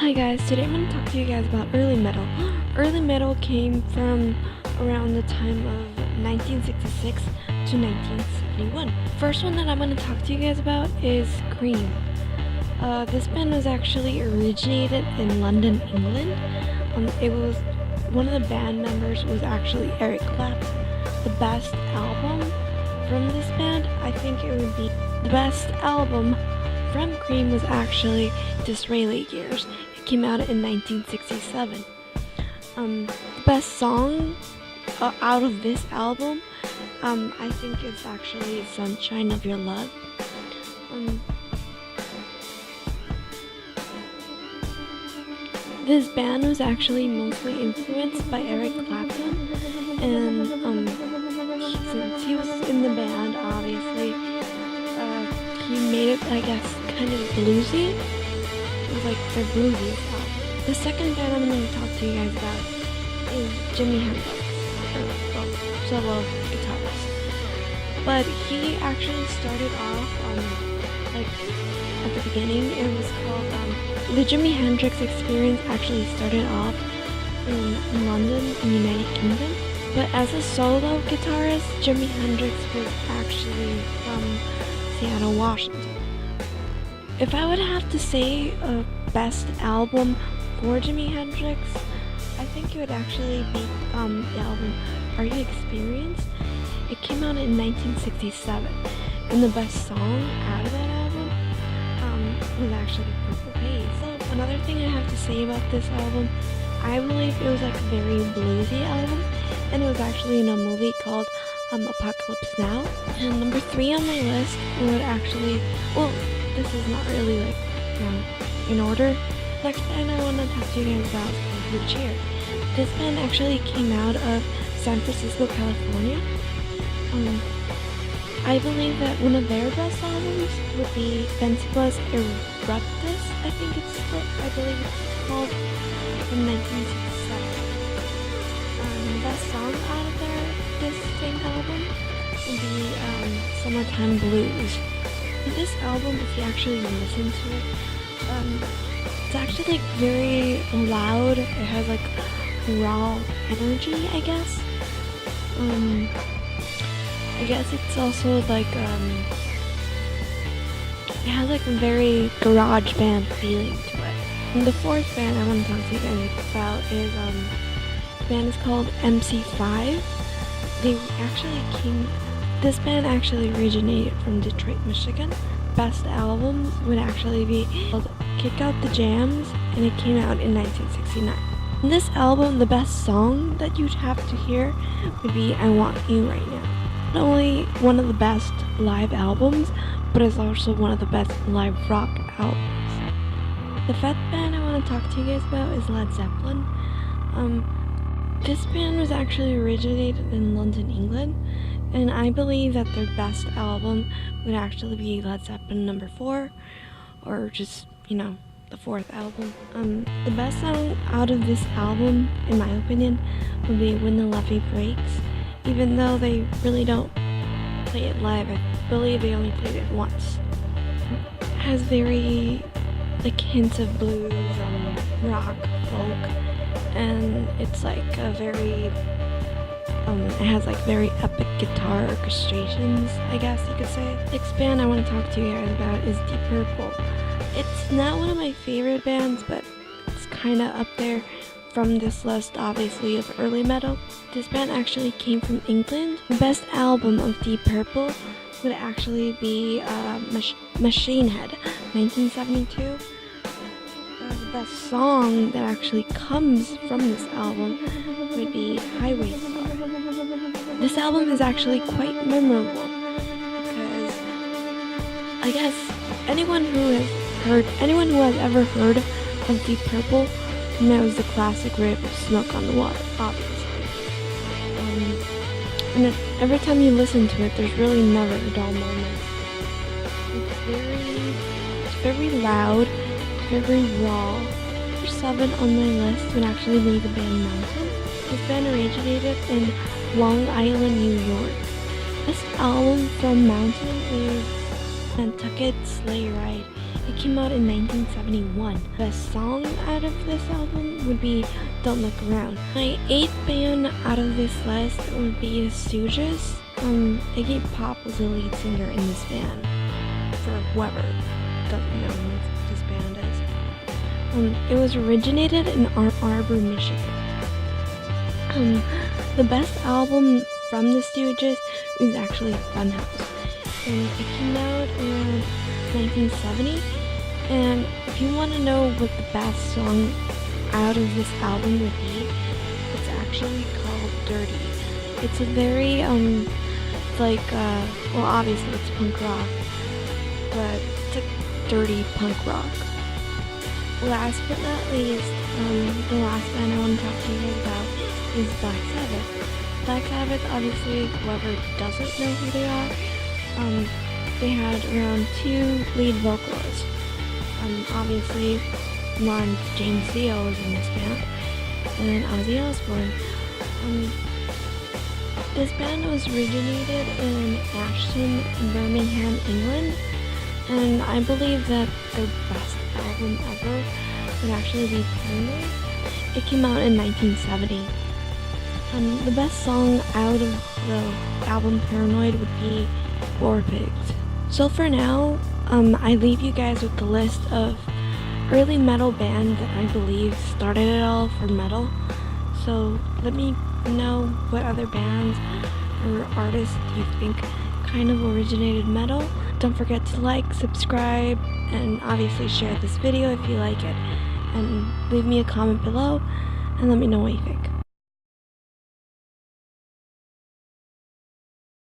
Hi guys, today I'm going to talk to you guys about early metal. Early metal came from around the time of 1966 to 1971. First one that I'm going to talk to you guys about is Cream. This band was actually originated in London, England. It was one of the band members was actually Eric Clapton. The best album from this band, I think it would be the best album from Cream was actually Disraeli Years. It came out in 1967. The best song out of this album, I think it's actually Sunshine of Your Love. This band was actually mostly influenced by Eric Clapton, and since he was in the band, obviously, he made it, I guess, kind of bluesy. It was like the bluesy stuff. The second band I'm going to talk to you guys about is Jimi Hendrix, solo guitarist. But he actually started off, at the beginning, it was called, the Jimi Hendrix experience actually started off in London, in the United Kingdom. But as a solo guitarist, Jimi Hendrix was actually from Seattle, Washington. If I would have to say a best album for Jimi Hendrix, I think it would actually be the album Are You Experienced? It came out in 1967, and the best song out of that album was actually Purple Haze. So another thing I have to say about this album, I believe it was like a very bluesy album, and it was actually in a movie called Apocalypse Now. And number 3 on my list would actually, well, this is not really like, in order. Next band I want to talk to you guys about is Blue Cheer. This band actually came out of San Francisco, California. I believe that one of their best albums would be Vensipla's Eruptus, I believe it's called, from 1967. The best song out of this same album would be Summertime Blues. This album, if you actually listen to it, it's actually like very loud. It has like raw energy, I guess. I guess it's also like it has like a very garage band feeling to it. And the fourth band I want to talk to you guys about is the band is called MC5. This band actually originated from Detroit, Michigan. Best album would actually be called Kick Out the Jams, and it came out in 1969. In this album, the best song that you'd have to hear would be I Want You Right Now. Not only one of the best live albums, but it's also one of the best live rock albums. The fifth band I want to talk to you guys about is Led Zeppelin. This band was actually originated in London, England, and I believe that their best album would actually be Led Zeppelin number 4, or just, the fourth album. The best song out of this album, in my opinion, would be When the Levee Breaks. Even though they really don't play it live, I believe they only played it once. It has very, hints of blues, rock, folk, and it's like a very, it has very epic guitar orchestrations, I guess you could say. The next band I want to talk to you guys about is Deep Purple. It's not one of my favorite bands, but it's kind of up there from this list, obviously, of early metal. This band actually came from England. The best album of Deep Purple would actually be Machine Head, 1972. The best song that actually comes from this album would be Highway Star. This album is actually quite memorable because I guess anyone who has ever heard of Deep Purple knows the classic riff of Smoke on the Water, obviously. And every time you listen to it, there's really never a dull moment. It's very loud, it's very raw. Number 7 on my list would actually be the band Mountain. This band originated in Long Island, New York. This album from Mountain is Nantucket Sleigh Ride. It came out in 1971. The best song out of this album would be Don't Look Around. My 8th band out of this list would be the Stooges. Iggy Pop was the lead singer in this band. For whoever doesn't know who this band is. It was originated in Ann Arbor, Michigan. The best album from the Stooges was actually Funhouse. And it came out around 1970. And if you want to know what the best song out of this album would be, it's actually called Dirty. It's a very, well, obviously it's punk rock, but it's like dirty punk rock. Last but not least, the last band I want to talk to you guys about is Black Sabbath. Black Sabbath, obviously, whoever doesn't know who they are, they had around 2 lead vocalists. Obviously, one, James Dio was in this band, and then Ozzy Osbourne. This band was originated in Ashton, Birmingham, England, and I believe that their best album ever would actually be Paranoid. It came out in 1970. The best song out of the album Paranoid would be War Pigs. So for now, I leave you guys with the list of early metal bands that I believe started it all for metal. So let me know what other bands or artists you think kind of originated metal. Don't forget to like, subscribe, and obviously share this video if you like it. And leave me a comment below and let me know what you think.